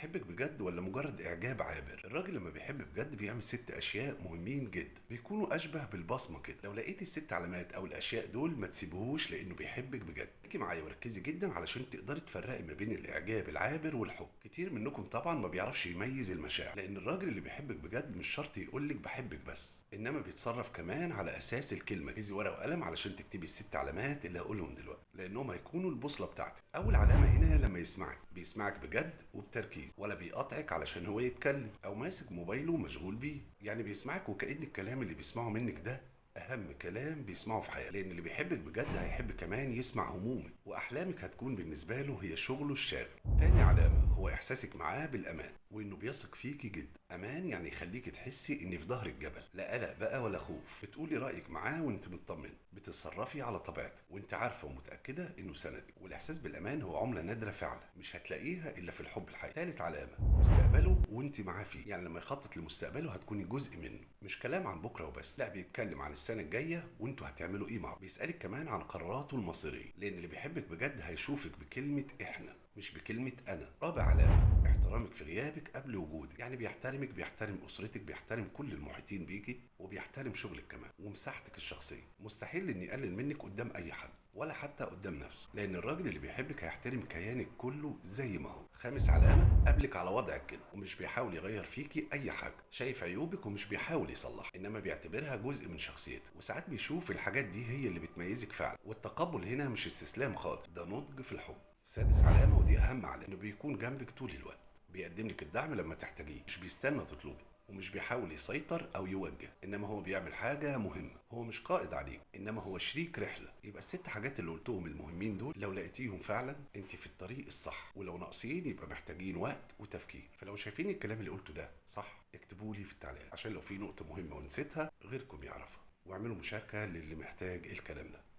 بيحبك بجد ولا مجرد إعجاب عابر؟ الراجل لما بيحب بجد بيعمل 6 أشياء مهمين جدا بيكونوا أشبه بالبصمة كده. لو لقيت ال6 علامات أو الأشياء دول ما تسيبوهوش لأنه بيحبك بجد. ركزي معايا وركزي جدا علشان تقدري تفرقي ما بين الإعجاب العابر والحب. كتير منكم طبعا ما بيعرفش يميز المشاعر، لأن الراجل اللي بيحبك بجد مش شرط يقولك بحبك بس، إنما بيتصرف كمان على أساس الكلمة. جهزي ورقة وقلم علشان تكتبي ال6 علامات اللي هقولهم دلوقتي، لأنهم هيكونوا البوصلة بتاعتك. أول علامة هنا لما بيسمعك بجد وبتركيز، ولا بيقاطعك علشان هو يتكلم او ماسك موبايله مشغول بيه. يعني بيسمعك وكأن الكلام اللي بيسمعه منك ده اهم كلام بيسمعه في حياته، لان اللي بيحبك بجد هيحب كمان يسمع همومك واحلامك، هتكون بالنسبه له هي شغله الشاغل. تاني علامه هو احساسك معاه بالامان وانه بيثق فيكي جدا. امان يعني يخليكي تحسي ان في ظهر الجبل، لا قلق بقى ولا خوف. بتقولي رايك معاه وانت مطمن، بتتصرفي على طبيعتك وانت عارفه ومتاكده انه سندك. والاحساس بالامان هو عمله نادره فعلا، مش هتلاقيها الا في الحب الحقيقي. تالت علامه مستقبله وانت معاه فيه. يعني لما يخطط لمستقبله هتكوني جزء منه، مش كلام عن بكره وبس، لا بيتكلم عن السنه الجايه وانتوا هتعملوا ايه مع بعض. بيسالك كمان عن قراراته المصيريه، لان اللي بيحبك بجد هيشوفك بكلمه احنا مش بكلمه انا. رابع علامه احترامك في غيابك قبل وجودك. يعني بيحترمك، بيحترم اسرتك، بيحترم كل المحيطين بيكي، وبيحترم شغلك كمان ومساحتك الشخصيه. مستحيل ان يقلل منك قدام اي حد ولا حتى قدام نفسه، لان الراجل اللي بيحبك هيحترم كيانك كله زي ما هو. خامس علامه قبلك على وضعك كده ومش بيحاول يغير فيكي اي حاجه. شايف عيوبك ومش بيحاول يصلح، انما بيعتبرها جزء من شخصيتك، وساعات بيشوف الحاجات دي هي اللي بتميزك فعلا. والتقبل هنا مش استسلام خالص، ده نضج في الحب. سادس علامه ودي اهم علامه، انه بيكون جنبك طول الوقت، بيقدم لك الدعم لما تحتاجيه، مش بيستنى تطلبي، ومش بيحاول يسيطر او يوجه، انما هو بيعمل حاجه مهمه. هو مش قائد عليك، انما هو شريك رحله. يبقى ال6 حاجات اللي قلتهم المهمين دول لو لقيتيهم فعلا انت في الطريق الصح، ولو ناقصين يبقى محتاجين وقت وتفكير. فلو شايفين الكلام اللي قلته ده صح اكتبوا لي في التعليقات، عشان لو في نقطه مهمه ونسيتها غيركم يعرفها، واعملوا مشاركه للي محتاج الكلام ده.